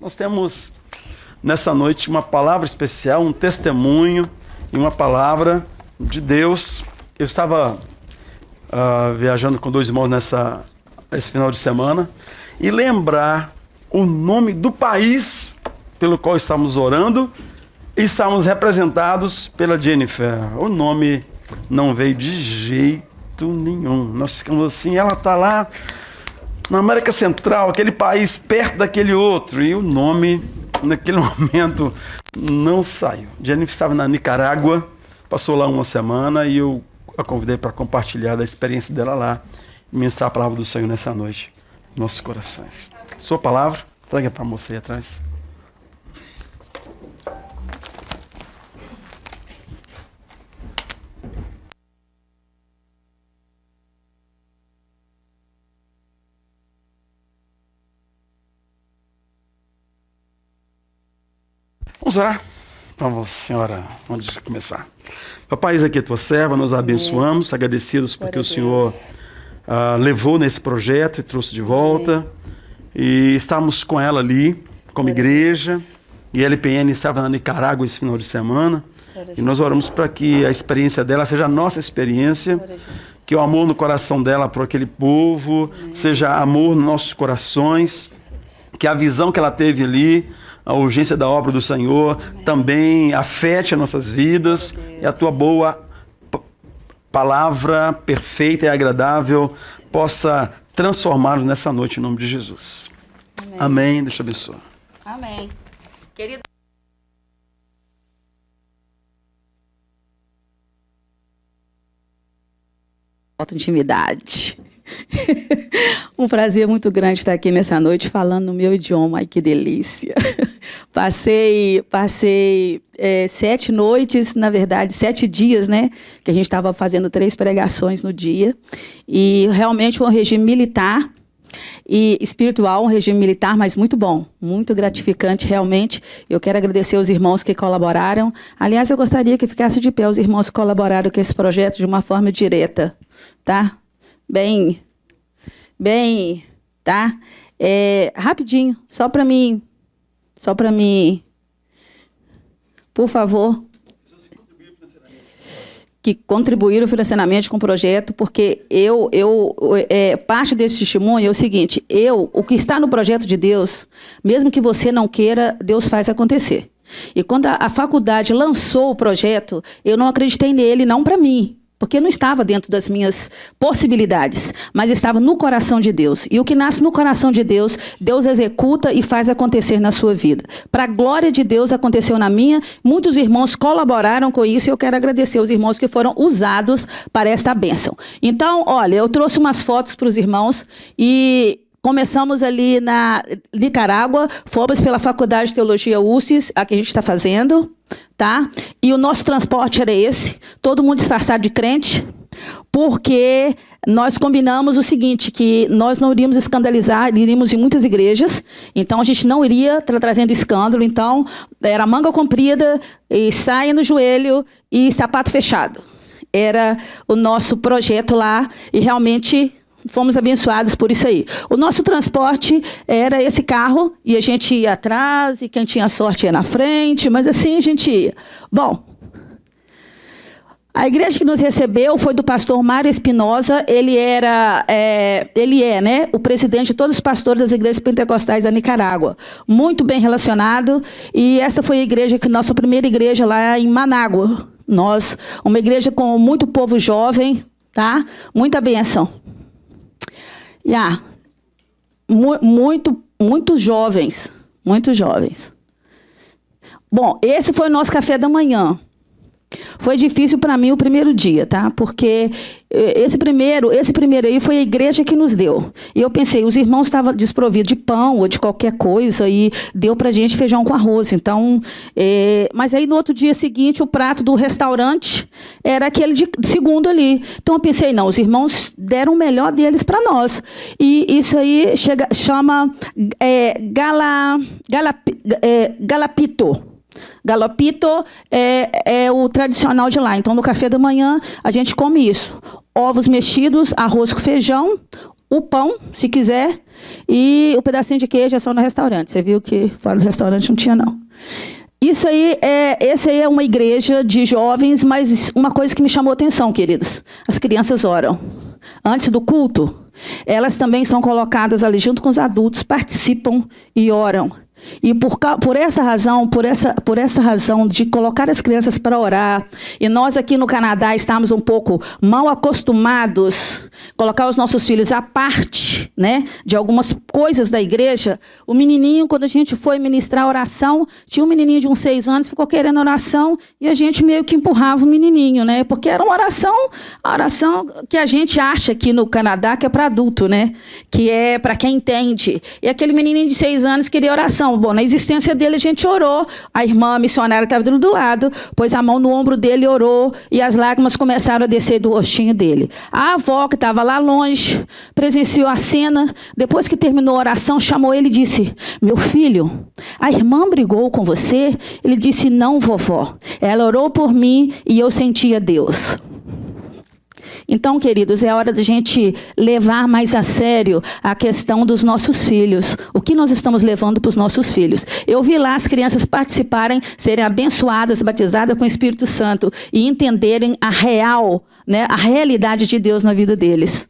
Nós temos nessa noite uma palavra especial, um testemunho e uma palavra de Deus. Eu estava viajando com 2 irmãos esse final de semana e lembrar o nome do país pelo qual estamos orando e estamos representados pela Jennifer. O nome não veio de jeito nenhum. Nós ficamos assim, ela está lá na América Central, aquele país perto daquele outro, e o nome naquele momento não saiu. Jennifer estava na Nicarágua, passou lá uma semana e eu a convidei para compartilhar da experiência dela lá e ministrar a palavra do Senhor nessa noite, em nossos corações. Sua palavra, traga para a moça aí atrás. Vamos orar. Vamos, Senhora, antes de começar. Papai, aqui é tua serva, nós abençoamos, agradecidos porque o Senhor levou nesse projeto e trouxe de volta. E estamos com ela ali, como igreja, e a LPN estava na Nicarágua esse final de semana. E nós oramos para que a experiência dela seja a nossa experiência, que o amor no coração dela por aquele povo seja amor nos nossos corações, que a visão que ela teve ali, a urgência da obra do Senhor, também afete as nossas vidas e a tua boa palavra perfeita e agradável possa transformar-nos nessa noite em nome de Jesus. Amém. Amém. Deus te abençoe. Amém. Querido. Falta intimidade. Um prazer muito grande estar aqui nessa noite falando no meu idioma. Ai, que delícia. Passei 7 noites, na verdade, 7 dias, né? Que a gente estava fazendo 3 pregações no dia. E realmente foi um regime militar e espiritual, um regime militar, mas muito bom, muito gratificante, realmente. Eu quero agradecer aos irmãos que colaboraram. Aliás, eu gostaria que ficasse de pé os irmãos que colaboraram com esse projeto de uma forma direta, tá? Bem, tá? Rapidinho, só para mim, por favor, que contribuíram financeiramente com o projeto, porque parte desse testemunho é o seguinte, o que está no projeto de Deus, mesmo que você não queira, Deus faz acontecer. E quando a faculdade lançou o projeto, eu não acreditei nele, não para mim, porque não estava dentro das minhas possibilidades, mas estava no coração de Deus. E o que nasce no coração de Deus, Deus executa e faz acontecer na sua vida. Para a glória de Deus aconteceu na minha, muitos irmãos colaboraram com isso e eu quero agradecer aos irmãos que foram usados para esta bênção. Então, olha, eu trouxe umas fotos para os irmãos e começamos ali na Nicarágua, fomos pela Faculdade de Teologia UCES, a que a gente está fazendo, tá? E o nosso transporte era esse, todo mundo disfarçado de crente, porque nós combinamos o seguinte, que nós não iríamos escandalizar, iríamos em muitas igrejas, então a gente não iria trazendo escândalo, então era manga comprida, e saia no joelho e sapato fechado. Era o nosso projeto lá, e realmente fomos abençoados por isso aí. O nosso transporte era esse carro, e a gente ia atrás, e quem tinha sorte ia na frente, mas assim a gente ia. Bom, a igreja que nos recebeu foi do pastor Mário Espinosa, ele é, né, o presidente de todos os pastores das igrejas pentecostais da Nicarágua. Muito bem relacionado, e essa foi a igreja, nossa primeira igreja lá em Manágua. Uma igreja com muito povo jovem, tá? Muita bênção. Muitos jovens. Bom, esse foi o nosso café da manhã. Foi difícil para mim o primeiro dia, tá? Porque esse primeiro aí foi a igreja que nos deu. E eu pensei, os irmãos estavam desprovidos de pão ou de qualquer coisa e deu pra gente feijão com arroz. Então, mas aí no outro dia seguinte, o prato do restaurante era aquele de segundo ali. Então eu pensei, não, os irmãos deram o melhor deles para nós. E isso aí chama galapito. Galopito é o tradicional de lá. Então, no café da manhã, a gente come isso. Ovos mexidos, arroz com feijão, o pão, se quiser, e o pedacinho de queijo é só no restaurante. Você viu que fora do restaurante não tinha, não. Essa aí é uma igreja de jovens, mas uma coisa que me chamou a atenção, queridos. As crianças oram. Antes do culto, elas também são colocadas ali junto com os adultos, participam e oram. E por essa razão de colocar as crianças para orar, e nós aqui no Canadá estamos um pouco mal acostumados colocar os nossos filhos à parte, né, de algumas coisas da igreja. O menininho, quando a gente foi ministrar oração, tinha um menininho de uns 6 anos, ficou querendo oração, e a gente meio que empurrava o menininho, né, porque era a oração que a gente acha aqui no Canadá que é para adulto, né, que é para quem entende. E aquele menininho de 6 anos queria oração. Bom, na existência dele a gente orou, a irmã missionária estava do lado, pôs a mão no ombro dele e orou, e as lágrimas começaram a descer do rostinho dele. A avó, que estava lá longe, presenciou a cena, depois que terminou a oração, chamou ele e disse: meu filho, a irmã brigou com você? Ele disse: não, vovó, ela orou por mim e eu sentia Deus. Então, queridos, é hora da gente levar mais a sério a questão dos nossos filhos. O que nós estamos levando para os nossos filhos? Eu vi lá as crianças participarem, serem abençoadas, batizadas com o Espírito Santo e entenderem a realidade de Deus na vida deles.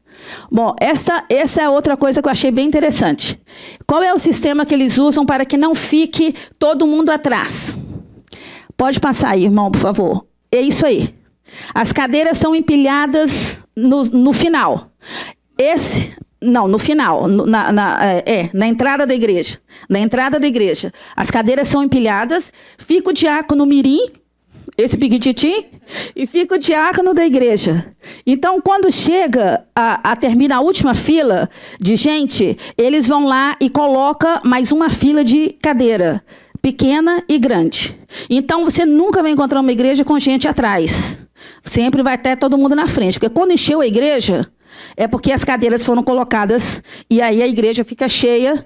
Bom, essa é outra coisa que eu achei bem interessante. Qual é o sistema que eles usam para que não fique todo mundo atrás? Pode passar aí, irmão, por favor. É isso aí. As cadeiras são empilhadas no final. No final, na entrada da igreja. Na entrada da igreja. As cadeiras são empilhadas, fica o diácono mirim, esse piquititim, e fica o diácono da igreja. Então, quando chega termina a última fila de gente, eles vão lá e colocam mais uma fila de cadeira, pequena e grande. Então, você nunca vai encontrar uma igreja com gente atrás. Sempre vai ter todo mundo na frente. Porque quando encheu a igreja, é porque as cadeiras foram colocadas e aí a igreja fica cheia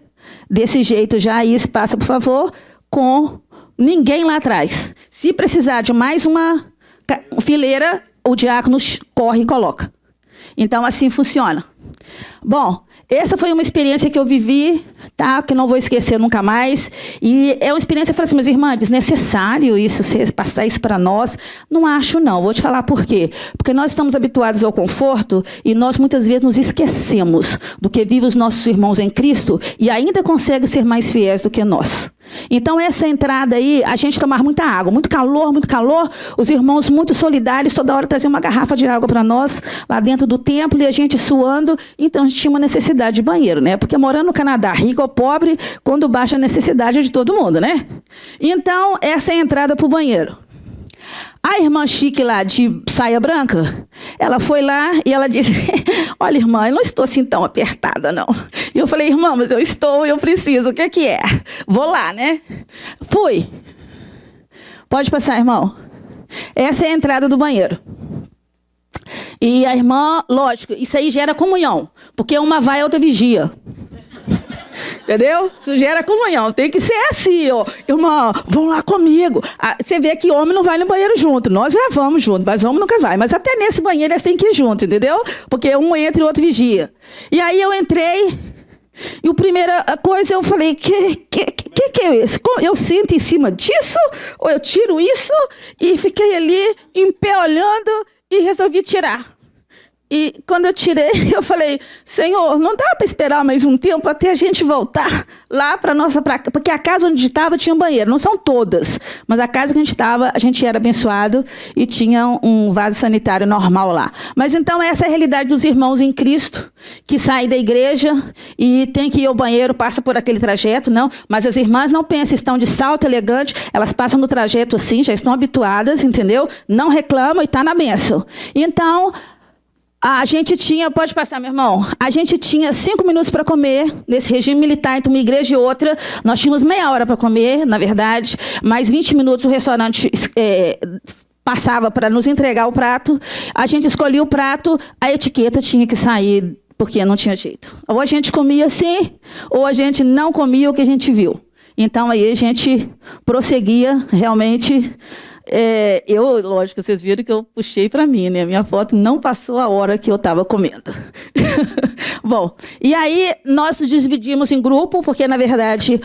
desse jeito já. Aí passa, por favor, com ninguém lá atrás. Se precisar de mais uma fileira, o diácono corre e coloca. Então, assim funciona. Bom, essa foi uma experiência que eu vivi, tá? Que não vou esquecer nunca mais. E é uma experiência, eu falei assim, mas irmã, é desnecessário isso, você passar isso para nós? Não acho, não. Vou te falar por quê. Porque nós estamos habituados ao conforto e nós muitas vezes nos esquecemos do que vivem os nossos irmãos em Cristo e ainda conseguem ser mais fiéis do que nós. Então, essa entrada aí, a gente tomava muita água, muito calor, os irmãos muito solidários, toda hora traziam uma garrafa de água para nós, lá dentro do templo, e a gente suando, então a gente tinha uma necessidade de banheiro, né? Porque morando no Canadá, rico ou pobre, quando baixa a necessidade é de todo mundo, né? Então, essa é a entrada para o banheiro. A irmã chique lá, de saia branca, ela foi lá e ela disse, olha, irmã, eu não estou assim tão apertada, não. E eu falei, irmã, mas eu preciso, o que é? Vou lá, né? Fui. Pode passar, irmão. Essa é a entrada do banheiro. E a irmã, lógico, isso aí gera comunhão, porque uma vai e a outra vigia. Entendeu? Isso gera comunhão. Tem que ser assim, ó. Irmã, vão lá comigo. Você vê que homem não vai no banheiro junto. Nós já vamos junto, mas homem nunca vai. Mas até nesse banheiro eles têm que ir junto, entendeu? Porque um entra e o outro vigia. E aí eu entrei, e a primeira coisa eu falei, que é isso? Eu sinto em cima disso? Ou eu tiro isso? E fiquei ali, em pé, olhando, e resolvi tirar. E quando eu tirei, eu falei, Senhor, não dá para esperar mais um tempo até a gente voltar lá para nossa... Porque a casa onde estava tinha um banheiro, não são todas, mas a casa que a gente estava, a gente era abençoado e tinha um vaso sanitário normal lá. Mas então essa é a realidade dos irmãos em Cristo, que saem da igreja e tem que ir ao banheiro, passa por aquele trajeto, não. Mas as irmãs não pensam, estão de salto elegante, elas passam no trajeto assim, já estão habituadas, entendeu? Não reclamam e está na bênção. Então... a gente tinha, pode passar, meu irmão, a gente tinha 5 minutos para comer, nesse regime militar, entre uma igreja e outra, nós tínhamos meia hora para comer, na verdade, mais 20 minutos o restaurante passava para nos entregar o prato, a gente escolhia o prato, a etiqueta tinha que sair, porque não tinha jeito. Ou a gente comia assim, ou a gente não comia o que a gente viu. Então, aí a gente prosseguia, realmente... Lógico, vocês viram que eu puxei para mim, né? Minha foto não passou a hora que eu estava comendo. Bom, e aí nós nos dividimos em grupo, porque, na verdade,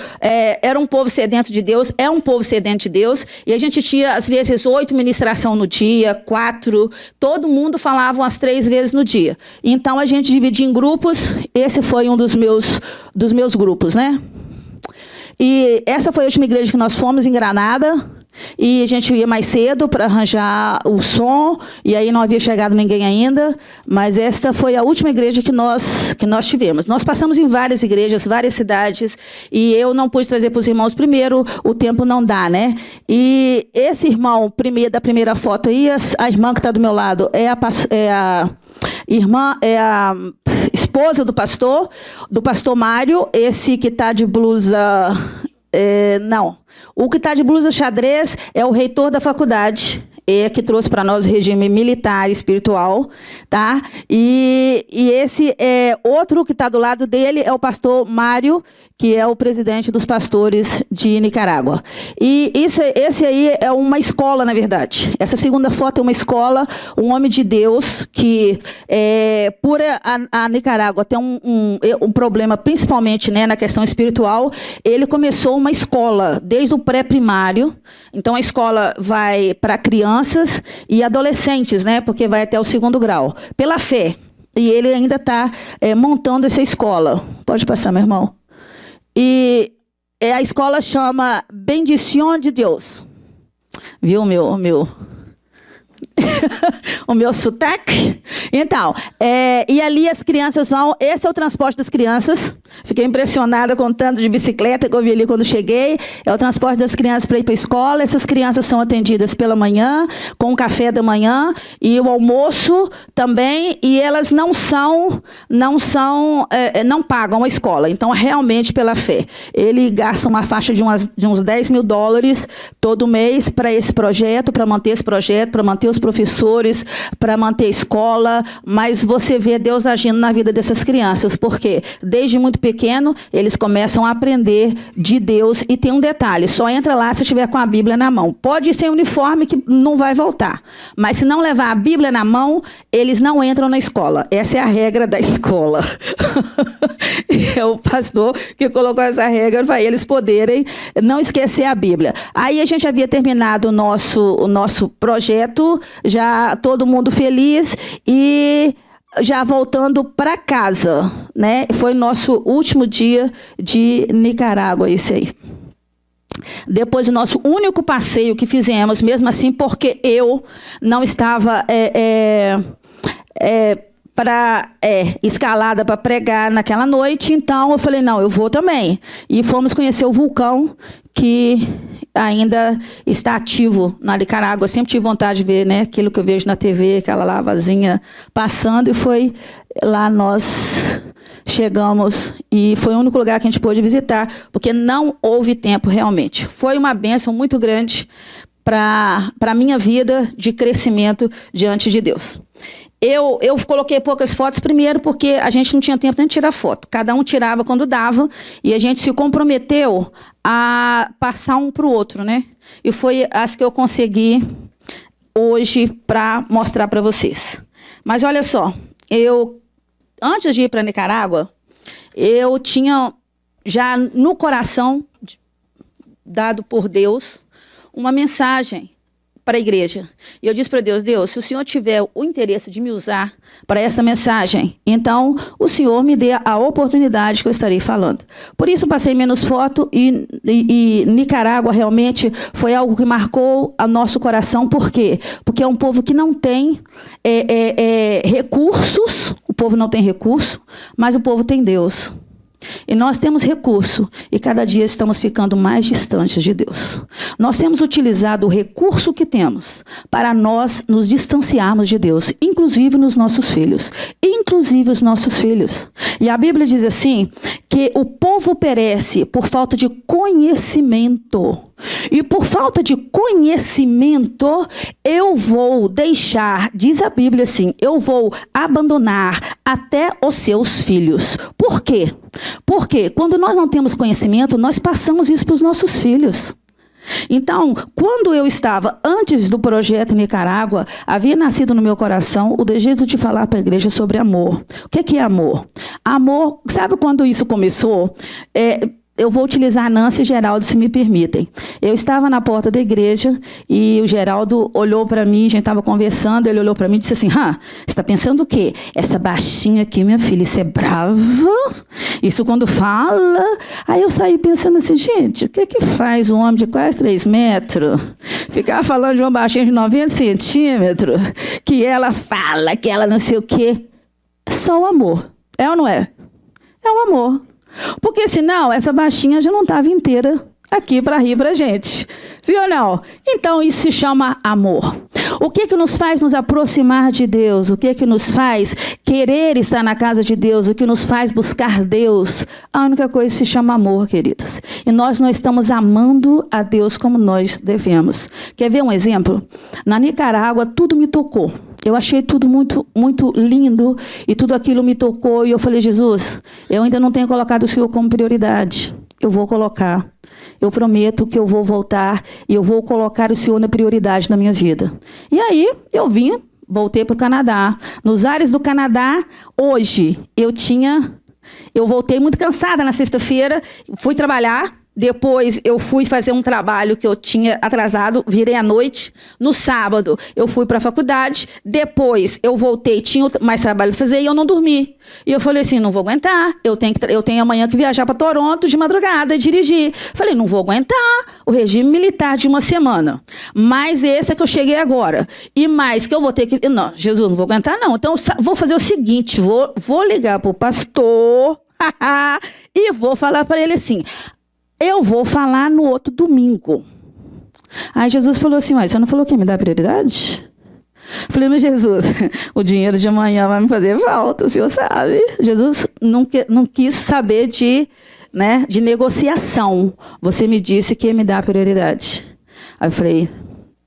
era um povo sedento de Deus, é um povo sedento de Deus, e a gente tinha, às vezes, 8 ministração no dia, 4, todo mundo falava umas 3 vezes no dia. Então, a gente dividia em grupos, esse foi um dos meus grupos, né? E essa foi a última igreja que nós fomos, em Granada. E a gente ia mais cedo para arranjar o som, e aí não havia chegado ninguém ainda, mas esta foi a última igreja que nós tivemos. Nós passamos em várias igrejas, várias cidades, e eu não pude trazer para os irmãos primeiro, o tempo não dá, né? E esse irmão da primeira foto aí, a irmã que está do meu lado, é a esposa do pastor Mário. Esse que está de blusa... não. O que está de blusa xadrez é o reitor da faculdade, que trouxe para nós o regime militar e espiritual, tá? E esse outro que está do lado dele é o pastor Mário, que é o presidente dos pastores de Nicarágua. E esse aí é uma escola, na verdade. Essa segunda foto é uma escola, um homem de Deus que, por a Nicarágua ter um problema, principalmente, né, na questão espiritual, ele começou uma escola, desde o pré-primário. Então, a escola vai para crianças e adolescentes, né, porque vai até o 2º grau, pela fé. E ele ainda está montando essa escola. Pode passar, meu irmão. E a escola chama Bendición de Deus. Viu o meu o meu sotaque? Então, e ali as crianças vão... Esse é o transporte das crianças. Fiquei impressionada com o tanto de bicicleta que eu vi ali quando cheguei. É o transporte das crianças para ir para a escola. Essas crianças são atendidas pela manhã, com o café da manhã e o almoço também. E elas não pagam a escola. Então, realmente pela fé. Ele gasta uma faixa de uns $10 mil todo mês para esse projeto, para manter esse projeto, para manter os professores, para manter a escola, mas você vê Deus agindo na vida dessas crianças, porque desde muito pequeno eles começam a aprender de Deus. E tem um detalhe, só entra lá se estiver com a Bíblia na mão. Pode ser uniforme que não vai voltar, mas se não levar a Bíblia na mão, eles não entram na escola. Essa é a regra da escola. É o pastor que colocou essa regra para eles poderem não esquecer a Bíblia. Aí a gente havia terminado o nosso projeto, já todo mundo feliz e já voltando para casa, né? Foi nosso último dia de Nicarágua, esse aí. Depois, o nosso único passeio que fizemos, mesmo assim, porque eu não estava escalada para pregar naquela noite, então eu falei, não, eu vou também. E fomos conhecer o vulcão, que ainda está ativo na Nicarágua. Eu sempre tive vontade de ver, né, aquilo que eu vejo na TV, aquela lavazinha passando, e foi lá nós chegamos, e foi o único lugar que a gente pôde visitar, porque não houve tempo realmente. Foi uma bênção muito grande para a minha vida de crescimento diante de Deus. Eu coloquei poucas fotos, primeiro porque a gente não tinha tempo nem de tirar foto. Cada um tirava quando dava, e a gente se comprometeu a passar um para o outro, né? E foi as que eu consegui hoje para mostrar para vocês. Mas olha só, antes de ir para Nicarágua, eu tinha já no coração, dado por Deus, uma mensagem para a igreja. E eu disse para Deus, se o Senhor tiver o interesse de me usar para essa mensagem, então o Senhor me dê a oportunidade que eu estarei falando. Por isso passei menos foto, e Nicarágua realmente foi algo que marcou o nosso coração. Por quê? Porque é um povo que não tem recursos, o povo não tem recurso, mas o povo tem Deus. E nós temos recurso, e cada dia estamos ficando mais distantes de Deus. Nós temos utilizado o recurso que temos para nós nos distanciarmos de Deus, inclusive nos nossos filhos. Inclusive os nossos filhos. E a Bíblia diz assim, que o povo perece por falta de conhecimento. E por falta de conhecimento, eu vou deixar, diz a Bíblia assim, eu vou abandonar até os seus filhos. Por quê? Porque quando nós não temos conhecimento, nós passamos isso para os nossos filhos. Então, quando eu estava antes do projeto Nicarágua, havia nascido no meu coração o desejo de falar para a igreja sobre amor. O que é amor? Amor, sabe quando isso começou? Eu vou utilizar Nancy e Geraldo, se me permitem. Eu estava na porta da igreja e o Geraldo olhou para mim, a gente estava conversando, ele olhou para mim e disse assim, você está pensando o quê? Essa baixinha aqui, minha filha, isso é brava? Isso quando fala? Aí eu saí pensando assim, gente, o que faz um homem de quase 3 metros ficar falando de uma baixinha de 90 centímetros, que ela fala, que ela não sei o quê? É só o amor. É ou não é? É o amor. Porque senão essa baixinha já não estava inteira aqui para rir para a gente. Sim ou não? Então isso se chama amor. O que nos faz nos aproximar de Deus? O que nos faz querer estar na casa de Deus? O que nos faz buscar Deus? A única coisa se chama amor, queridos. E nós não estamos amando a Deus como nós devemos. Quer ver um exemplo? Na Nicarágua tudo me tocou. Eu achei tudo muito, muito lindo e tudo aquilo me tocou. E eu falei, Jesus, eu ainda não tenho colocado o Senhor como prioridade. Eu vou colocar. Eu prometo que eu vou voltar e eu vou colocar o Senhor na prioridade na minha vida. E aí, voltei para o Canadá. Nos ares do Canadá, hoje, eu voltei muito cansada na sexta-feira, fui trabalhar. Depois eu fui fazer um trabalho que eu tinha atrasado, virei à noite. No sábado eu fui para a faculdade, depois eu voltei, tinha mais trabalho para fazer e eu não dormi. E eu falei assim, não vou aguentar, eu tenho amanhã que viajar para Toronto de madrugada e dirigir. Falei, não vou aguentar o regime militar de uma semana, mais esse é que eu cheguei agora. E mais que eu vou ter que... Não, Jesus, não vou aguentar não. Então vou fazer o seguinte, vou ligar para o pastor e vou falar para ele assim... Eu vou falar no outro domingo. Aí Jesus falou assim, você não falou que ia me dar prioridade? Falei, mas Jesus, o dinheiro de amanhã vai me fazer falta, o senhor sabe. Jesus não quis saber de negociação. Você me disse que ia me dar prioridade. Aí eu falei,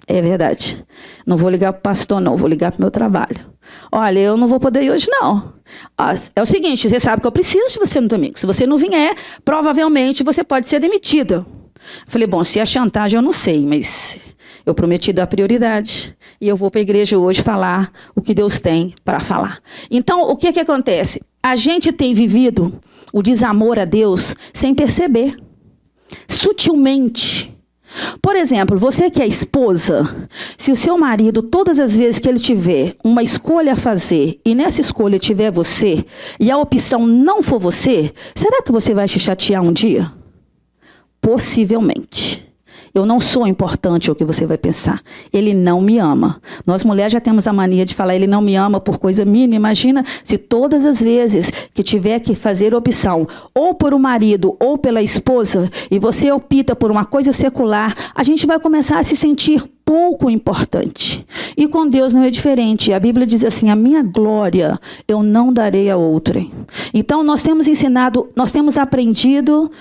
é verdade. Não vou ligar para o pastor, não. Vou ligar para o meu trabalho. Olha, eu não vou poder ir hoje, não. É o seguinte, você sabe que eu preciso de você no domingo. Se você não vier, provavelmente você pode ser demitida. Falei, bom, se é chantagem eu não sei, mas eu prometi dar prioridade. E eu vou para a igreja hoje falar o que Deus tem para falar. Então, o que acontece? A gente tem vivido o desamor a Deus sem perceber. Sutilmente. Por exemplo, você que é esposa, se o seu marido, todas as vezes que ele tiver uma escolha a fazer, e nessa escolha tiver você, e a opção não for você, será que você vai se chatear um dia? Possivelmente. Eu não sou importante, é o que você vai pensar. Ele não me ama. Nós mulheres já temos a mania de falar, ele não me ama por coisa mínima. Imagina se todas as vezes que tiver que fazer opção, ou por um marido, ou pela esposa, e você opta por uma coisa secular, a gente vai começar a se sentir pouco importante. E com Deus não é diferente. A Bíblia diz assim, a minha glória eu não darei a outrem. Então nós temos ensinado, nós temos aprendido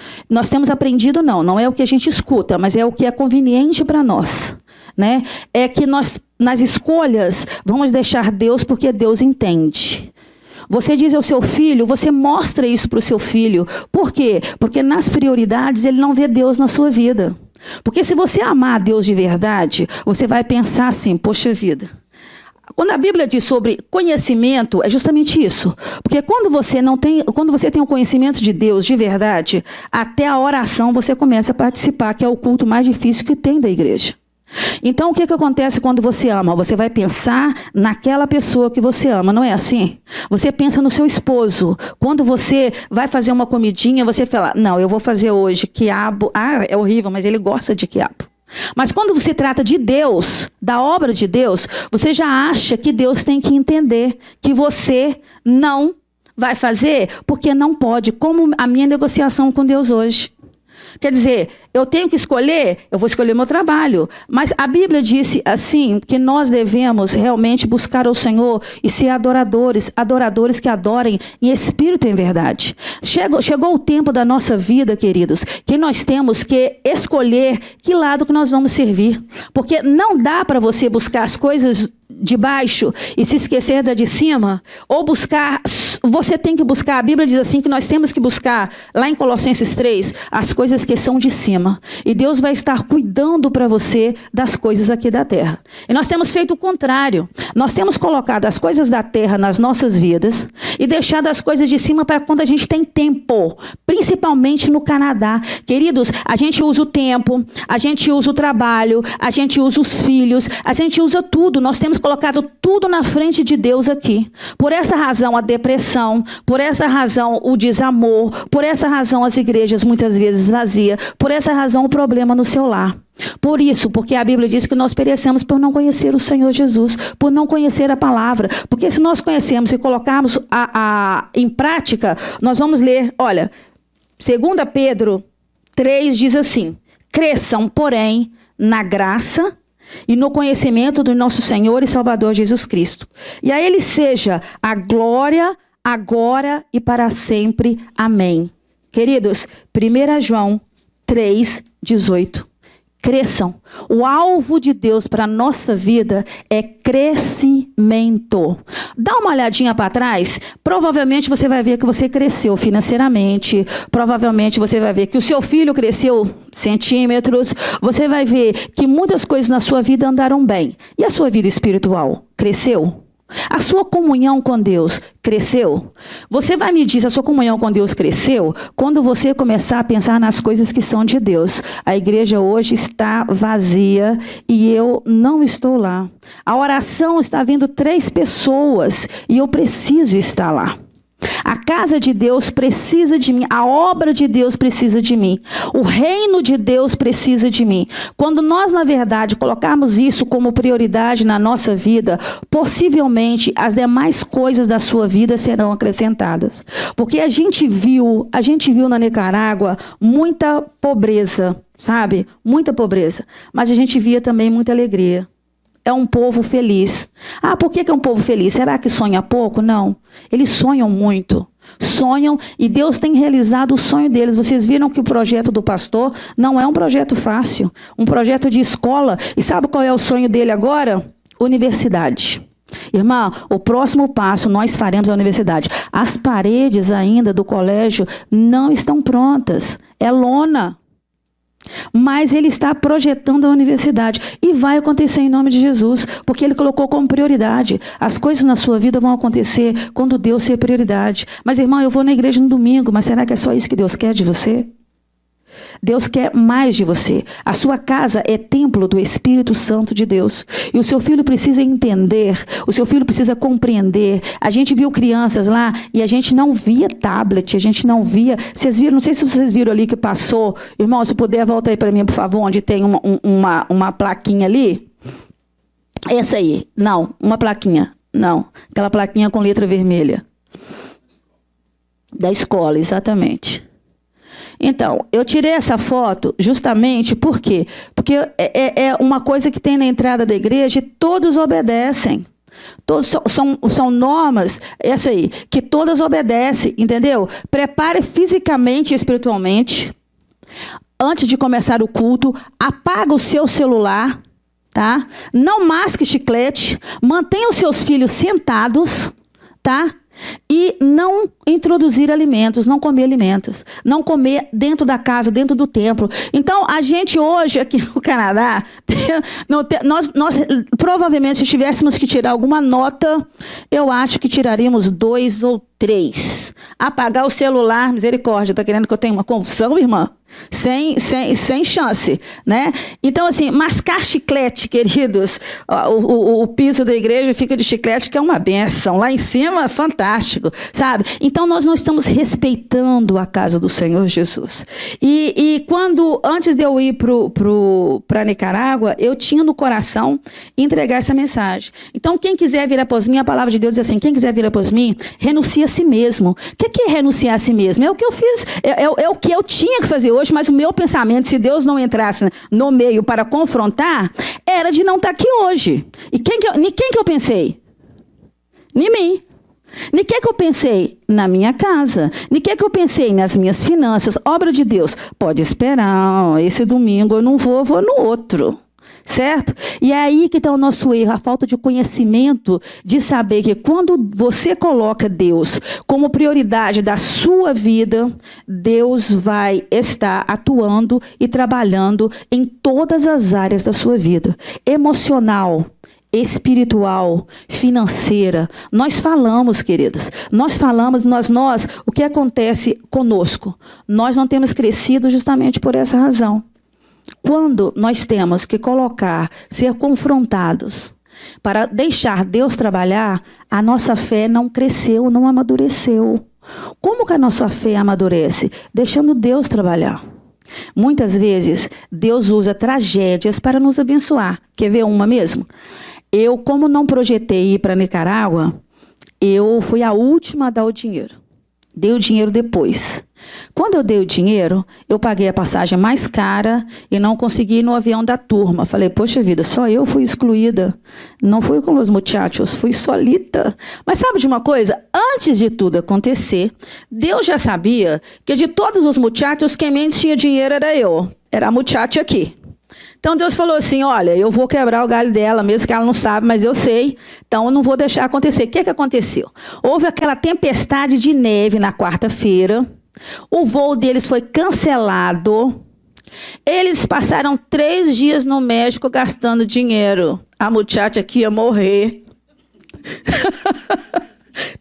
não é o que a gente escuta, mas é o que é conveniente para nós. Né? É que nós, nas escolhas, vamos deixar Deus porque Deus entende. Você diz ao seu filho, você mostra isso para o seu filho. Por quê? Porque nas prioridades ele não vê Deus na sua vida. Porque se você amar a Deus de verdade, você vai pensar assim, poxa vida. Quando a Bíblia diz sobre conhecimento, é justamente isso. Porque quando você tem o conhecimento de Deus de verdade, até a oração você começa a participar, que é o culto mais difícil que tem da igreja. Então, o que acontece quando você ama? Você vai pensar naquela pessoa que você ama, não é assim? Você pensa no seu esposo. Quando você vai fazer uma comidinha, você fala, não, eu vou fazer hoje quiabo. Ah, é horrível, mas ele gosta de quiabo. Mas quando você trata de Deus, da obra de Deus, você já acha que Deus tem que entender que você não vai fazer porque não pode, como a minha negociação com Deus hoje. Quer dizer, eu tenho que escolher, eu vou escolher meu trabalho. Mas a Bíblia disse assim, que nós devemos realmente buscar ao Senhor e ser adoradores que adorem em espírito e em verdade. Chegou o tempo da nossa vida, queridos, que nós temos que escolher que lado que nós vamos servir. Porque não dá para você buscar as coisas de baixo e se esquecer da de cima, ou buscar, você tem que buscar, a Bíblia diz assim que nós temos que buscar, lá em Colossenses 3, as coisas que são de cima, e Deus vai estar cuidando para você das coisas aqui da terra. E nós temos feito o contrário, nós temos colocado as coisas da terra nas nossas vidas e deixado as coisas de cima para quando a gente tem tempo, principalmente no Canadá. Queridos, a gente usa o tempo, a gente usa o trabalho, a gente usa os filhos, a gente usa tudo, nós temos colocado tudo na frente de Deus aqui. Por essa razão a depressão, por essa razão o desamor, por essa razão as igrejas muitas vezes vazias, por essa razão o problema no seu lar. Por isso, porque a Bíblia diz que nós perecemos por não conhecer o Senhor Jesus, por não conhecer a palavra. Porque se nós conhecemos e colocarmos em prática, nós vamos ler, olha, 2 Pedro 3 diz assim: cresçam, porém, na graça e no conhecimento do nosso Senhor e Salvador Jesus Cristo. E a Ele seja a glória, agora e para sempre. Amém. Queridos, 1 João 3:18. Cresçam. O alvo de Deus para a nossa vida é crescimento. Dá uma olhadinha para trás, provavelmente você vai ver que você cresceu financeiramente, provavelmente você vai ver que o seu filho cresceu centímetros, você vai ver que muitas coisas na sua vida andaram bem. E a sua vida espiritual cresceu? A sua comunhão com Deus cresceu? Você vai medir se a sua comunhão com Deus cresceu quando você começar a pensar nas coisas que são de Deus. A igreja hoje está vazia e eu não estou lá. A oração está vindo 3 pessoas e eu preciso estar lá. A casa de Deus precisa de mim, a obra de Deus precisa de mim, o reino de Deus precisa de mim. Quando nós, na verdade, colocarmos isso como prioridade na nossa vida, possivelmente as demais coisas da sua vida serão acrescentadas. Porque a gente viu na Nicarágua muita pobreza, sabe? Muita pobreza. Mas a gente via também muita alegria. É um povo feliz. Ah, por que é um povo feliz? Será que sonha pouco? Não. Eles sonham muito. Sonham e Deus tem realizado o sonho deles. Vocês viram que o projeto do pastor não é um projeto fácil. Um projeto de escola. E sabe qual é o sonho dele agora? Universidade. Irmã, o próximo passo nós faremos a universidade. As paredes ainda do colégio não estão prontas. É lona. Mas ele está projetando a universidade e vai acontecer em nome de Jesus, porque ele colocou como prioridade. As coisas na sua vida vão acontecer quando Deus ser prioridade. Mas, irmão, eu vou na igreja no domingo, mas será que é só isso que Deus quer de você? Deus quer mais de você. A sua casa é templo do Espírito Santo de Deus. E o seu filho precisa entender, o seu filho precisa compreender. A gente viu crianças lá e a gente não via tablet, a gente não via. Vocês viram, não sei se vocês viram ali que passou. Irmão, se puder, volta aí para mim, por favor, onde tem uma plaquinha ali. Essa aí. Não, uma plaquinha. Não, aquela plaquinha com letra vermelha. Da escola, exatamente. Então, eu tirei essa foto justamente por quê? Porque é uma coisa que tem na entrada da igreja e todos obedecem. Todos são normas, essa aí, que todas obedecem, entendeu? Prepare fisicamente e espiritualmente. Antes de começar o culto, apaga o seu celular, tá? Não masque chiclete, mantenha os seus filhos sentados, tá? E não introduzir alimentos, não comer alimentos, não comer dentro da casa, dentro do templo. Então, a gente hoje aqui no Canadá, nós provavelmente, se tivéssemos que tirar alguma nota, eu acho que tiraríamos 2 ou 3. Apagar o celular, misericórdia, tá querendo que eu tenha uma convulsão, irmã? Sem chance, né? Então, assim, mascar chiclete, queridos, o piso da igreja fica de chiclete, que é uma bênção. Lá em cima, fantástico, sabe? Então, nós não estamos respeitando a casa do Senhor Jesus. E antes de eu ir para Nicarágua, eu tinha no coração entregar essa mensagem. Então, quem quiser vir após mim, a palavra de Deus diz assim, quem quiser vir após mim, renuncie a si mesmo. O que é renunciar a si mesmo? É o que eu fiz, é o que eu tinha que fazer hoje, mas o meu pensamento, se Deus não entrasse no meio para confrontar, era de não estar aqui hoje. E quem que eu pensei? Em mim. Em que eu pensei? Na minha casa. Em que eu pensei? Nas minhas finanças. Obra de Deus. Pode esperar, esse domingo eu não vou no outro. Certo? E é aí que está o nosso erro, a falta de conhecimento, de saber que quando você coloca Deus como prioridade da sua vida, Deus vai estar atuando e trabalhando em todas as áreas da sua vida. Emocional, espiritual, financeira. Nós falamos, queridos. Nós falamos, o que acontece conosco? Nós não temos crescido justamente por essa razão. Quando nós temos que ser confrontados para deixar Deus trabalhar, a nossa fé não cresceu, não amadureceu. Como que a nossa fé amadurece? Deixando Deus trabalhar. Muitas vezes, Deus usa tragédias para nos abençoar. Quer ver uma mesmo? Eu, como não projetei ir para Nicarágua, eu fui a última a dar o dinheiro. Dei o dinheiro depois. Quando eu dei o dinheiro, eu paguei a passagem mais cara e não consegui ir no avião da turma. Falei, poxa vida, só eu fui excluída. Não fui com os muchachos, fui solita. Mas sabe de uma coisa? Antes de tudo acontecer, Deus já sabia que de todos os muchachos, quem menos tinha dinheiro era eu. Era a muchacha aqui. Então Deus falou assim, olha, eu vou quebrar o galho dela, mesmo que ela não sabe, mas eu sei, então eu não vou deixar acontecer. O que aconteceu? Houve aquela tempestade de neve na quarta-feira, o voo deles foi cancelado, eles passaram 3 dias no México gastando dinheiro. A muchacha aqui ia morrer.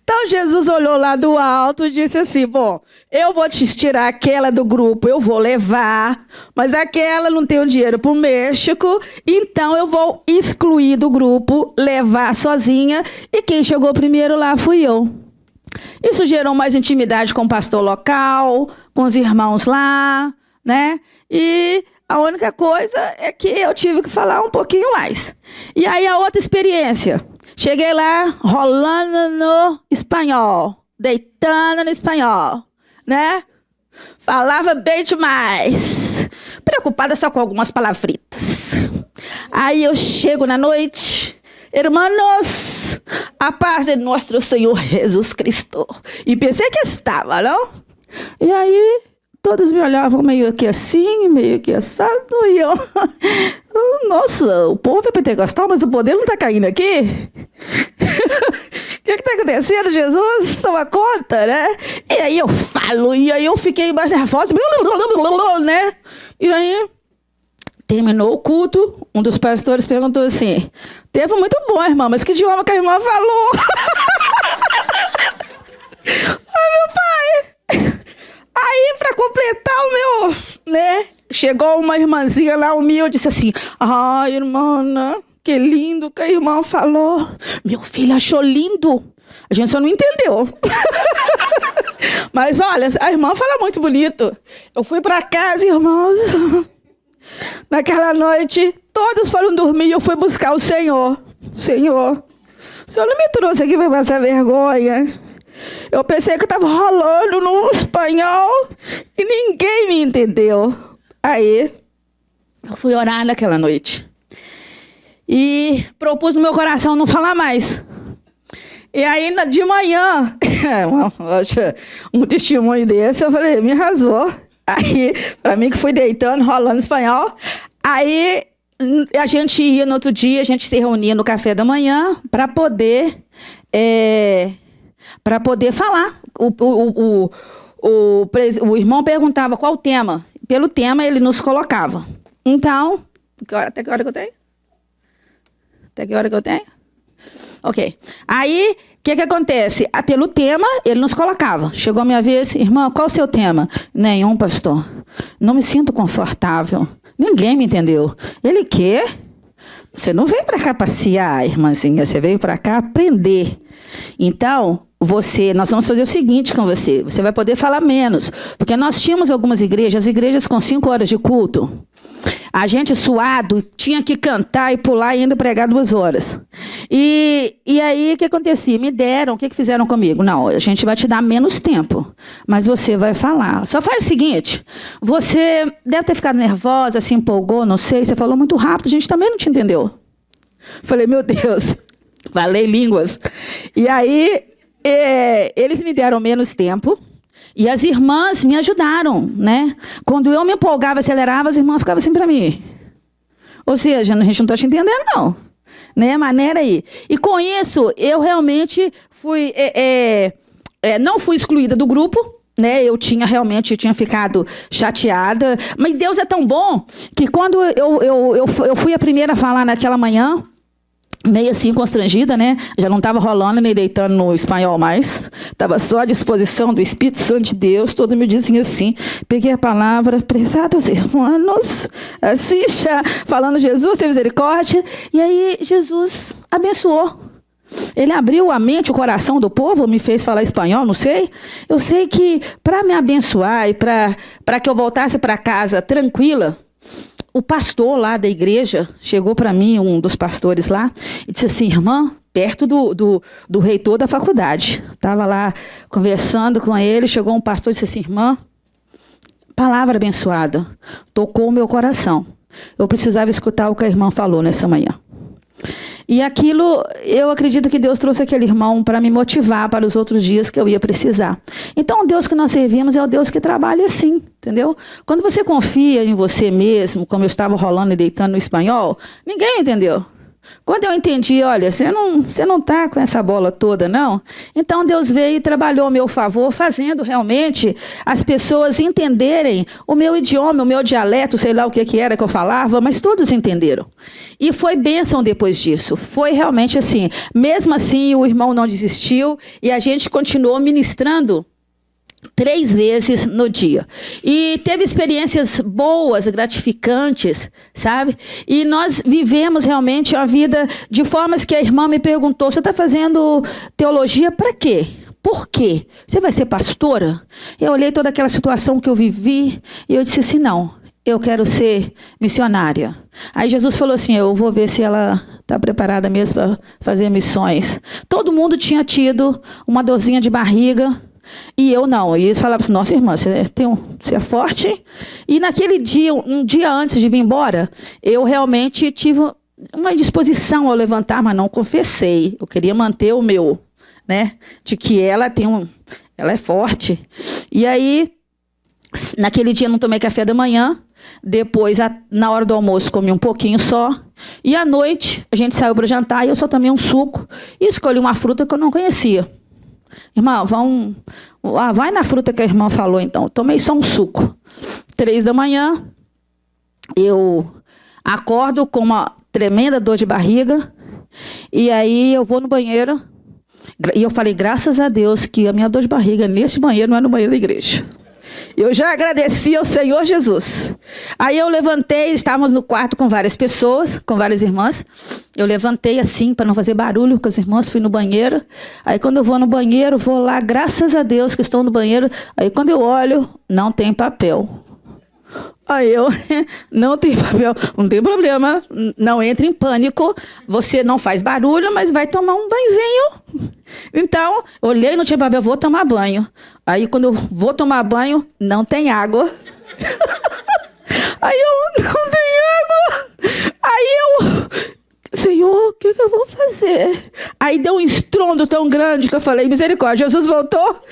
Então Jesus olhou lá do alto e disse assim, bom, eu vou te tirar aquela do grupo, eu vou levar, mas aquela não tem o dinheiro para o México, então eu vou excluir do grupo, levar sozinha, e quem chegou primeiro lá fui eu. Isso gerou mais intimidade com o pastor local, com os irmãos lá, né? E a única coisa é que eu tive que falar um pouquinho mais. E aí a outra experiência... Cheguei lá, rolando no espanhol, deitando no espanhol, né? Falava bem demais, preocupada só com algumas palavritas. Aí eu chego na noite, hermanos, a paz de nosso Senhor Jesus Cristo. E pensei que estava, não? E aí... todos me olhavam meio que assim, meio que assado, e eu... Nossa, o povo é pentecostal, mas o poder não está caindo aqui? O que está acontecendo, Jesus? Toma conta, né? E aí eu falo, e aí eu fiquei mais nervosa, né? E aí, terminou o culto, um dos pastores perguntou assim, teve muito bom, irmã, mas que idioma que a irmã falou? Ai, meu pai... Aí, para completar o meu, né? Chegou uma irmãzinha lá, humilde, disse assim, ai, irmã, que lindo que a irmã falou. Meu filho achou lindo. A gente só não entendeu. Mas, olha, a irmã fala muito bonito. Eu fui para casa, irmãos. Naquela noite, todos foram dormir e eu fui buscar o Senhor. Senhor, o Senhor não me trouxe aqui para passar vergonha. Eu pensei que eu estava rolando no espanhol e ninguém me entendeu. Aí, eu fui orar naquela noite. E propus no meu coração não falar mais. E aí, de manhã, um testemunho desse, eu falei, me arrasou. Aí, para mim que fui deitando, rolando espanhol. Aí, a gente ia no outro dia, a gente se reunia no café da manhã para poder... para poder falar. O irmão perguntava qual o tema. Pelo tema, ele nos colocava. Então, até que hora que eu tenho? Até que hora que eu tenho? Ok. Aí, o que acontece? Pelo tema, ele nos colocava. Chegou a minha vez, irmã, qual o seu tema? Nenhum, pastor. Não me sinto confortável. Ninguém me entendeu. Ele quer? Você não veio para cá passear, irmãzinha. Você veio para cá aprender. Então, nós vamos fazer o seguinte com você. Você vai poder falar menos. Porque nós tínhamos algumas igrejas, as igrejas com 5 horas de culto. A gente suado, tinha que cantar e pular e ainda pregar 2 horas. E aí, o que acontecia? Me deram, o que fizeram comigo? Não, a gente vai te dar menos tempo, mas você vai falar. Só faz o seguinte, você deve ter ficado nervosa, se empolgou, não sei, você falou muito rápido, a gente também não te entendeu. Falei, meu Deus, falei línguas. E aí, eles me deram menos tempo. E as irmãs me ajudaram, né? Quando eu me empolgava, acelerava, as irmãs ficavam assim para mim. Ou seja, a gente não está te entendendo, não. Né? Maneira aí. E com isso, eu realmente fui, não fui excluída do grupo, né? Eu tinha ficado chateada, mas Deus é tão bom que quando eu fui a primeira a falar naquela manhã, meio assim constrangida, né? Já não estava rolando nem deitando no espanhol mais. Estava só à disposição do Espírito Santo de Deus. Todo me dizia assim. Peguei a palavra, prezados irmãos, assim já falando Jesus, tem misericórdia. E aí Jesus abençoou. Ele abriu a mente, o coração do povo, me fez falar espanhol, não sei. Eu sei que para me abençoar e para que eu voltasse para casa tranquila, o pastor lá da igreja chegou para mim, um dos pastores lá, e disse assim, irmã, perto do reitor da faculdade. Estava lá conversando com ele, chegou um pastor e disse assim, irmã, palavra abençoada, tocou o meu coração. Eu precisava escutar o que a irmã falou nessa manhã. E aquilo, eu acredito que Deus trouxe aquele irmão para me motivar para os outros dias que eu ia precisar. Então, o Deus que nós servimos é o Deus que trabalha assim, entendeu? Quando você confia em você mesmo, como eu estava rolando e deitando no espanhol, ninguém entendeu. Quando eu entendi, olha, você não está com essa bola toda, não? Então, Deus veio e trabalhou a meu favor, fazendo realmente as pessoas entenderem o meu idioma, o meu dialeto, sei lá o que era que eu falava, mas todos entenderam. E foi bênção depois disso. Foi realmente assim. Mesmo assim, o irmão não desistiu e a gente continuou ministrando 3 vezes no dia. E teve experiências boas, gratificantes, sabe? E nós vivemos realmente a vida de formas que a irmã me perguntou, você está fazendo teologia para quê? Por quê? Você vai ser pastora? Eu olhei toda aquela situação que eu vivi e eu disse assim, não, eu quero ser missionária. Aí Jesus falou assim, eu vou ver se ela está preparada mesmo para fazer missões. Todo mundo tinha tido uma dorzinha de barriga, e eu não. E eles falavam assim, nossa irmã, você é forte. E naquele dia, um dia antes de vir embora, eu realmente tive uma disposição ao levantar, mas não confessei. Eu queria manter o meu, né? De que ela é forte. E aí, naquele dia não tomei café da manhã. Depois, na hora do almoço, comi um pouquinho só. E à noite, a gente saiu para jantar e eu só tomei um suco. E escolhi uma fruta que eu não conhecia. Irmã, vai na fruta que a irmã falou, então. Eu tomei só um suco. 3 da manhã, eu acordo com uma tremenda dor de barriga. E aí eu vou no banheiro. E eu falei, graças a Deus, que a minha dor de barriga nesse banheiro não é no banheiro da igreja. Eu já agradeci ao Senhor Jesus. Aí eu levantei, estávamos no quarto com várias pessoas, com várias irmãs. Eu levantei assim, para não fazer barulho com as irmãs, fui no banheiro. Aí quando eu vou no banheiro, vou lá, graças a Deus que estou no banheiro. Aí quando eu olho, não tem papel. Aí eu, não tem papel, não tem problema, não entre em pânico, você não faz barulho, mas vai tomar um banhozinho. Então, olhei, não tinha papel, vou tomar banho. Aí quando eu vou tomar banho, não tem água. Aí eu, não tem água. Aí eu, Senhor, o que eu vou fazer? Aí deu um estrondo tão grande que eu falei, misericórdia, Jesus voltou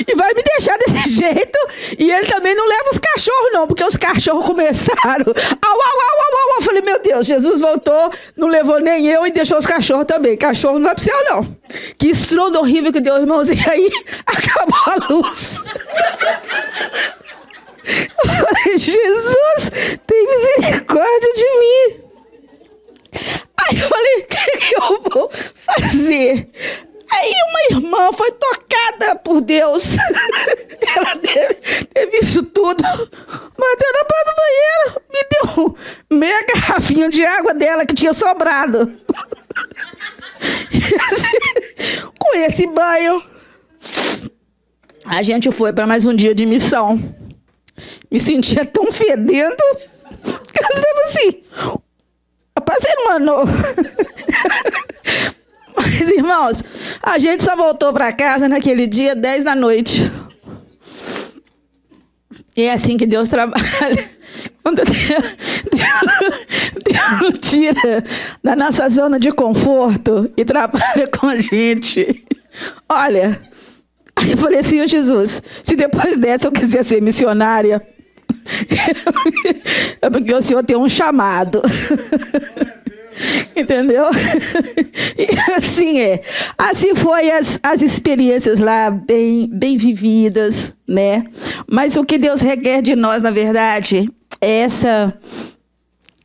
e vai me deixar desse jeito. E ele também não leva os cachorros não, porque os cachorros começaram. Eu falei, meu Deus, Jesus voltou, não levou nem eu e deixou os cachorros também. Cachorro não é pro céu não. Que estrondo horrível que deu, irmãos. E aí acabou a luz. Eu falei, Jesus, tem misericórdia de mim. Aí eu falei, o que eu vou fazer? Aí uma irmã foi tocada por Deus. Ela teve isso tudo. Bateu na porta do banheiro. Me deu meia garrafinha de água dela que tinha sobrado. Com esse banho, a gente foi para mais um dia de missão. Me sentia tão fedendo que eu estava assim... Parceiro, mano. Mas, irmãos, a gente só voltou para casa naquele dia, 10 da noite. E é assim que Deus trabalha. Quando Deus tira da nossa zona de conforto e trabalha com a gente. Olha, aí eu falei assim, Jesus, se depois dessa eu quiser ser missionária, É porque o Senhor tem um chamado. Entendeu? E assim é. Assim foi as experiências lá, bem vividas, né? Mas o que Deus requer de nós, na verdade, é essa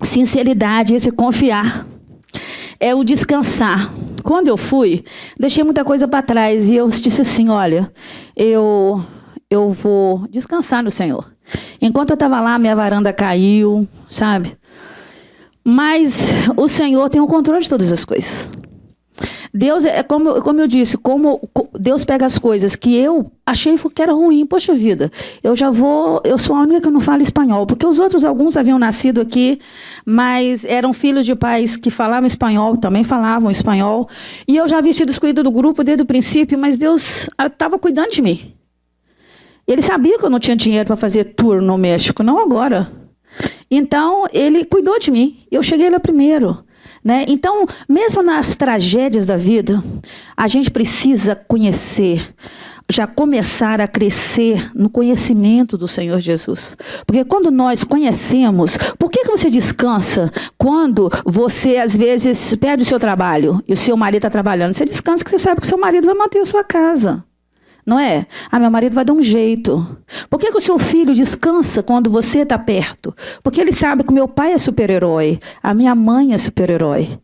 sinceridade, esse confiar. É o descansar. Quando eu fui, deixei muita coisa para trás e eu disse assim, olha, eu vou descansar no Senhor. Enquanto eu estava lá, minha varanda caiu, sabe? Mas o Senhor tem o controle de todas as coisas. Deus, como eu disse, como Deus pega as coisas que eu achei que era ruim, poxa vida, eu sou a única que não falo espanhol, porque os outros, alguns haviam nascido aqui, mas eram filhos de pais que falavam espanhol, também falavam espanhol, e eu já havia sido excluída do grupo desde o princípio, mas Deus estava cuidando de mim. Ele sabia que eu não tinha dinheiro para fazer tour no México, não agora. Então, ele cuidou de mim, eu cheguei lá primeiro. Né? Então, mesmo nas tragédias da vida, a gente precisa conhecer, já começar a crescer no conhecimento do Senhor Jesus. Porque quando nós conhecemos, por que você descansa quando você, às vezes, perde o seu trabalho e o seu marido está trabalhando? Você descansa porque você sabe que o seu marido vai manter a sua casa. Não é? Ah, meu marido vai dar um jeito. Por que o seu filho descansa quando você está perto? Porque ele sabe que o meu pai é super-herói, a minha mãe é super-herói.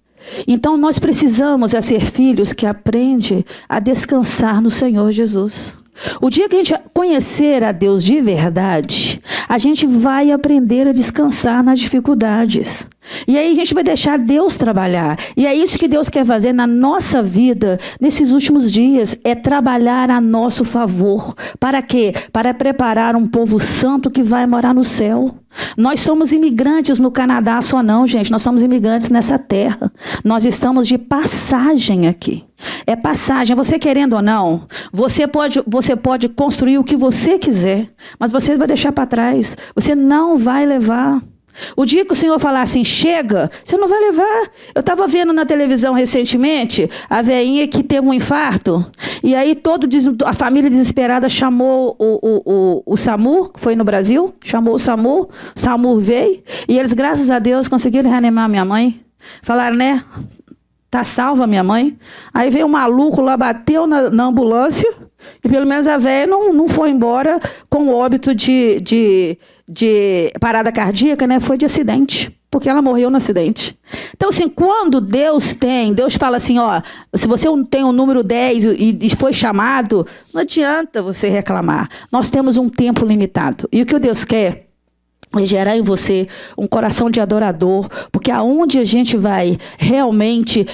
Então, nós precisamos ser filhos que aprendem a descansar no Senhor Jesus. O dia que a gente conhecer a Deus de verdade, a gente vai aprender a descansar nas dificuldades. E aí a gente vai deixar Deus trabalhar. E é isso que Deus quer fazer na nossa vida, nesses últimos dias, é trabalhar a nosso favor. Para quê? Para preparar um povo santo que vai morar no céu. Nós somos imigrantes no Canadá só não, gente. Nós somos imigrantes nessa terra. Nós estamos de passagem aqui. É passagem. Você querendo ou não, você pode construir o que você quiser, mas você vai deixar para trás. Você não vai levar. O dia que o Senhor falar assim, chega, você não vai levar. Eu estava vendo na televisão recentemente a velhinha que teve um infarto, e aí a família desesperada chamou o SAMU, que foi no Brasil, chamou o SAMU veio, e eles, graças a Deus, conseguiram reanimar minha mãe. Falaram, né? Tá salva minha mãe. Aí veio um maluco lá, bateu na ambulância, e pelo menos a velha não foi embora com óbito de parada cardíaca, né? Foi de acidente, porque ela morreu no acidente. Então, assim, quando Deus fala assim, ó, se você tem o número 10 e foi chamado, não adianta você reclamar. Nós temos um tempo limitado. E o que o Deus quer é gerar em você um coração de adorador, porque aonde a gente vai realmente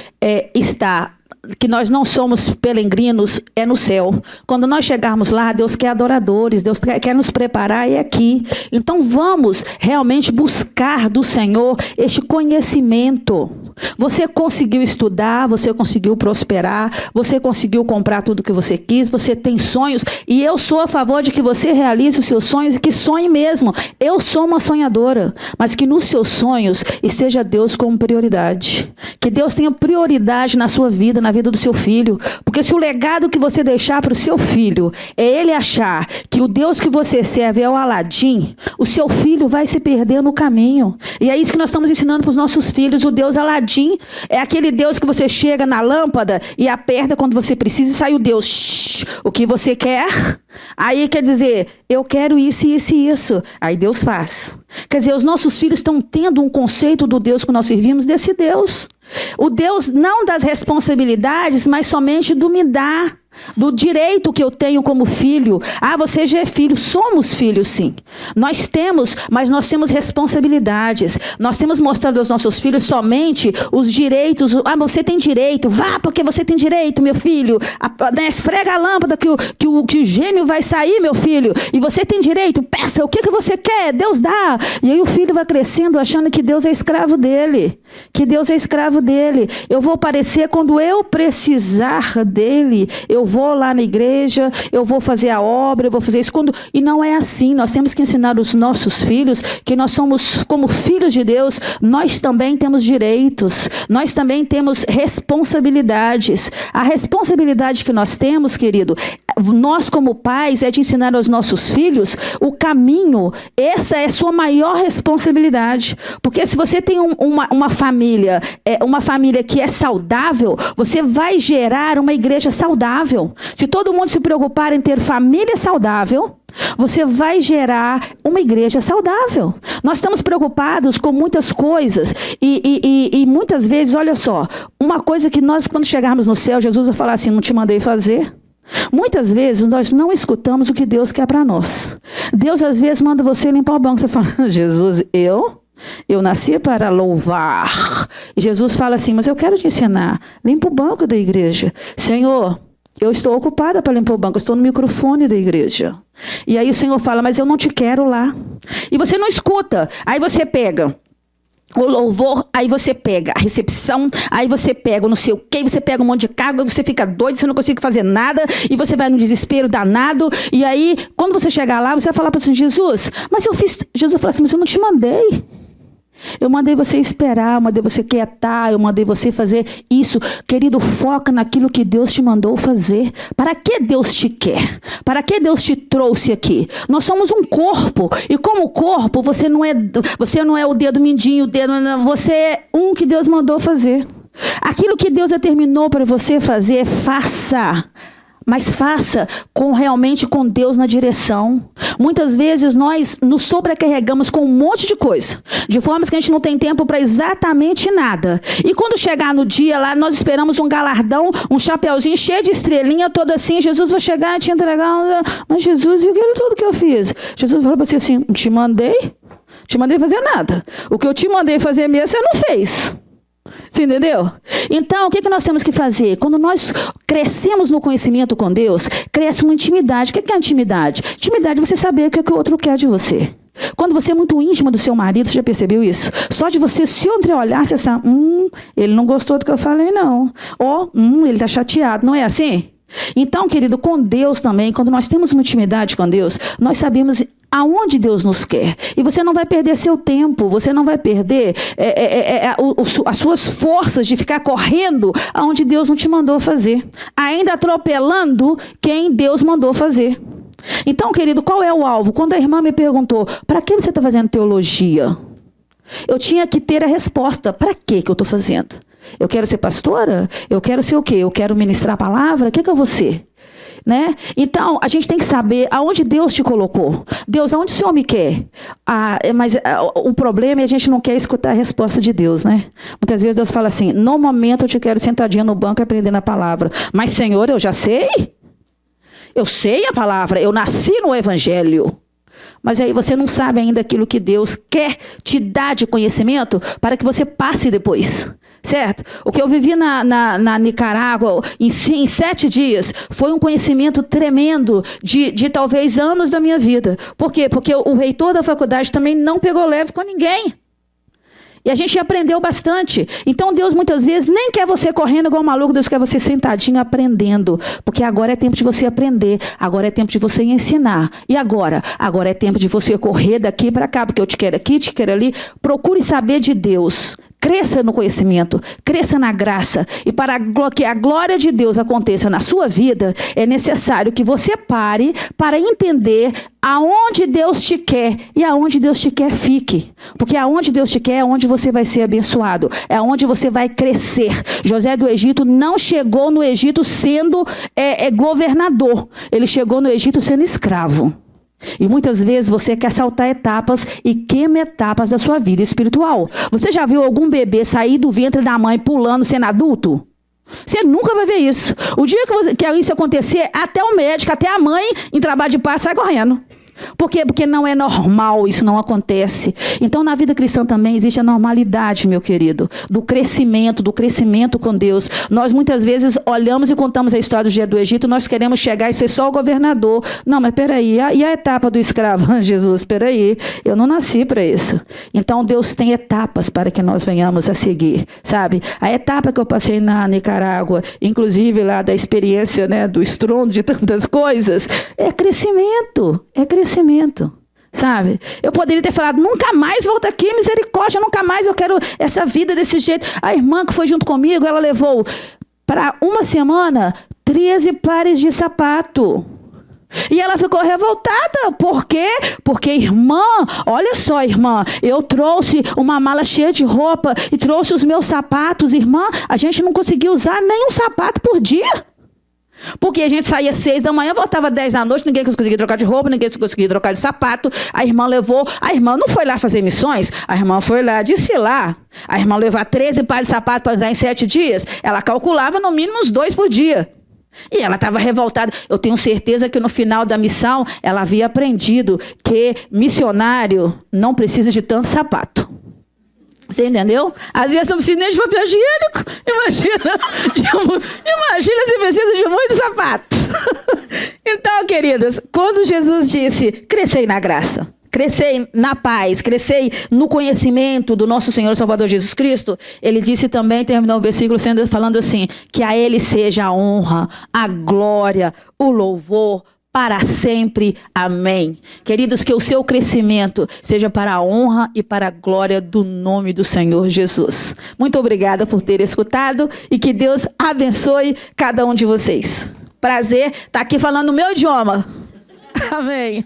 estar, que nós não somos peregrinos, é no céu. Quando nós chegarmos lá, Deus quer adoradores, Deus quer nos preparar, é aqui. Então vamos realmente buscar do Senhor este conhecimento. Você conseguiu estudar, você conseguiu prosperar, você conseguiu comprar tudo que você quis, você tem sonhos, e eu sou a favor de que você realize os seus sonhos e que sonhe mesmo. Eu sou uma sonhadora, mas que nos seus sonhos esteja Deus como prioridade. Que Deus tenha prioridade na sua vida, na vida do seu filho, porque se o legado que você deixar para o seu filho é ele achar que o Deus que você serve é o Aladim, o seu filho vai se perder no caminho. E é isso que nós estamos ensinando para os nossos filhos. O Deus Aladim é aquele Deus que você chega na lâmpada e aperta quando você precisa e sai o Deus. Shhh, o que você quer? Aí quer dizer, eu quero isso, isso e isso. Aí Deus faz. Quer dizer, os nossos filhos estão tendo um conceito do Deus que nós servimos, desse Deus. O Deus não das responsabilidades, mas somente do me dar, do direito que eu tenho como filho. Ah, você já é filho. Somos filhos, sim. Nós temos, mas nós temos responsabilidades. Nós temos mostrado aos nossos filhos somente os direitos. Ah, você tem direito. Vá, porque você tem direito, meu filho. Esfrega a lâmpada que o gênio vai sair, meu filho. E você tem direito. Peça, o que você quer? Deus dá. E aí o filho vai crescendo achando que Deus é escravo dele. Que Deus é escravo dele. Eu vou aparecer quando eu precisar dele. Eu vou lá na igreja, eu vou fazer a obra, eu vou fazer isso. E não é assim. Nós temos que ensinar os nossos filhos que nós somos, como filhos de Deus, nós também temos direitos, nós também temos responsabilidades. A responsabilidade que nós temos, querido, nós como pais, é de ensinar aos nossos filhos o caminho. Essa é a sua maior responsabilidade. Porque se você tem uma família que é saudável, você vai gerar uma igreja saudável. Se todo mundo se preocupar em ter família saudável, você vai gerar uma igreja saudável. Nós estamos preocupados com muitas coisas e muitas vezes, olha só, uma coisa que nós, quando chegarmos no céu, Jesus vai falar assim: não te mandei fazer. Muitas vezes nós não escutamos o que Deus quer para nós. Deus às vezes manda você limpar o banco. Você fala: Jesus, eu nasci para louvar. E Jesus fala assim: mas eu quero te ensinar. Limpa o banco da igreja. Senhor, eu estou ocupada para limpar o banco. Eu estou no microfone da igreja. E aí o Senhor fala: mas eu não te quero lá. E você não escuta. Aí você pega o louvor, aí você pega a recepção, aí você pega o não sei o quê, você pega um monte de cargo, você fica doido, você não consegue fazer nada, e você vai no desespero danado, e aí, quando você chegar lá, você vai falar para assim: Jesus, mas eu fiz... Jesus fala assim: mas eu não te mandei. Eu mandei você esperar, eu mandei você quietar, eu mandei você fazer isso. Querido, foca naquilo que Deus te mandou fazer. Para que Deus te quer? Para que Deus te trouxe aqui? Nós somos um corpo, e como corpo, você não é o dedo mindinho, você é um que Deus mandou fazer. Aquilo que Deus determinou para você fazer, faça. Mas faça realmente com Deus na direção. Muitas vezes nós nos sobrecarregamos com um monte de coisa, de forma que a gente não tem tempo para exatamente nada. E quando chegar no dia lá, nós esperamos um galardão, um chapeuzinho cheio de estrelinha, todo assim. Jesus vai chegar e te entregar. Mas Jesus, e aquilo tudo que eu fiz? Jesus falou para você assim: te mandei fazer nada. O que eu te mandei fazer mesmo, você não fez. Você entendeu? Então, o que nós temos que fazer? Quando nós crescemos no conhecimento com Deus, cresce uma intimidade. O que é intimidade? Intimidade é você saber o que o outro quer de você. Quando você é muito íntima do seu marido, você já percebeu isso? Só de você se entreolhar, você sabe: ele não gostou do que eu falei, não. Ou, ele está chateado. Não é assim? Então, querido, com Deus também, quando nós temos uma intimidade com Deus, nós sabemos aonde Deus nos quer. E você não vai perder seu tempo, você não vai perder as suas forças de ficar correndo aonde Deus não te mandou fazer, ainda atropelando quem Deus mandou fazer. Então, querido, qual é o alvo? Quando a irmã me perguntou: para que você está fazendo teologia? Eu tinha que ter a resposta: para que eu estou fazendo? Eu quero ser pastora? Eu quero ser o quê? Eu quero ministrar a palavra? O que eu vou ser? Né? Então, a gente tem que saber aonde Deus te colocou. Deus, aonde o Senhor me quer? Mas o problema é a gente não quer escutar a resposta de Deus, né? Muitas vezes Deus fala assim: no momento eu te quero sentadinha no banco aprendendo a palavra. Mas, Senhor, eu já sei. Eu sei a palavra. Eu nasci no Evangelho. Mas aí você não sabe ainda aquilo que Deus quer te dar de conhecimento para que você passe depois. Certo? O que eu vivi na Nicarágua em 7 dias foi um conhecimento tremendo de talvez anos da minha vida. Por quê? Porque o reitor da faculdade também não pegou leve com ninguém. E a gente aprendeu bastante. Então Deus muitas vezes nem quer você correndo igual um maluco. Deus quer você sentadinho aprendendo. Porque agora é tempo de você aprender. Agora é tempo de você ensinar. E agora? Agora é tempo de você correr daqui para cá. Porque eu te quero aqui, te quero ali. Procure saber de Deus. Cresça no conhecimento, cresça na graça. E para que a glória de Deus aconteça na sua vida, é necessário que você pare para entender aonde Deus te quer e aonde Deus te quer fique. Porque aonde Deus te quer é onde você vai ser abençoado, é onde você vai crescer. José do Egito não chegou no Egito sendo governador, ele chegou no Egito sendo escravo. E muitas vezes você quer saltar etapas e queima etapas da sua vida espiritual. Você já viu algum bebê sair do ventre da mãe pulando sendo adulto? Você nunca vai ver isso. O dia que isso acontecer, até o médico, até a mãe em trabalho de parto sai correndo. Por quê? Porque não é normal, isso não acontece. Então, na vida cristã também existe a normalidade, meu querido, do crescimento com Deus. Nós muitas vezes olhamos e contamos a história do dia do Egito, nós queremos chegar e ser só o governador. Não, mas peraí, e a etapa do escravo? Jesus, peraí, eu não nasci para isso. Então, Deus tem etapas para que nós venhamos a seguir, sabe? A etapa que eu passei na Nicarágua, inclusive lá da experiência, né, do estrondo de tantas coisas, é crescimento, sabe? Eu poderia ter falado, nunca mais volto aqui, misericórdia, nunca mais eu quero essa vida desse jeito. A irmã que foi junto comigo, ela levou para uma semana 13 pares de sapato. E ela ficou revoltada. Por quê? Porque, irmã, olha só, irmã, eu trouxe uma mala cheia de roupa e trouxe os meus sapatos. Irmã, a gente não conseguia usar nem um sapato por dia. Porque a gente saía 6 da manhã, voltava 10 da noite, ninguém conseguia trocar de roupa, ninguém conseguia trocar de sapato. A irmã levou, a irmã não foi lá fazer missões, a irmã foi lá desfilar. A irmã levar 13 pares de sapato para usar em 7 dias, ela calculava no mínimo uns 2 por dia. E ela estava revoltada. Eu tenho certeza que no final da missão, ela havia aprendido que missionário não precisa de tanto sapato. Você entendeu? Às vezes não precisa nem de papel higiênico. Imagina se precisa de muito sapato. Então, queridas, quando Jesus disse, crescei na graça, crescei na paz, crescei no conhecimento do nosso Senhor e Salvador Jesus Cristo, ele disse também, terminou o versículo falando assim, que a ele seja a honra, a glória, o louvor, para sempre. Amém. Queridos, que o seu crescimento seja para a honra e para a glória do nome do Senhor Jesus. Muito obrigada por ter escutado e que Deus abençoe cada um de vocês. Prazer estar aqui falando o meu idioma. Amém.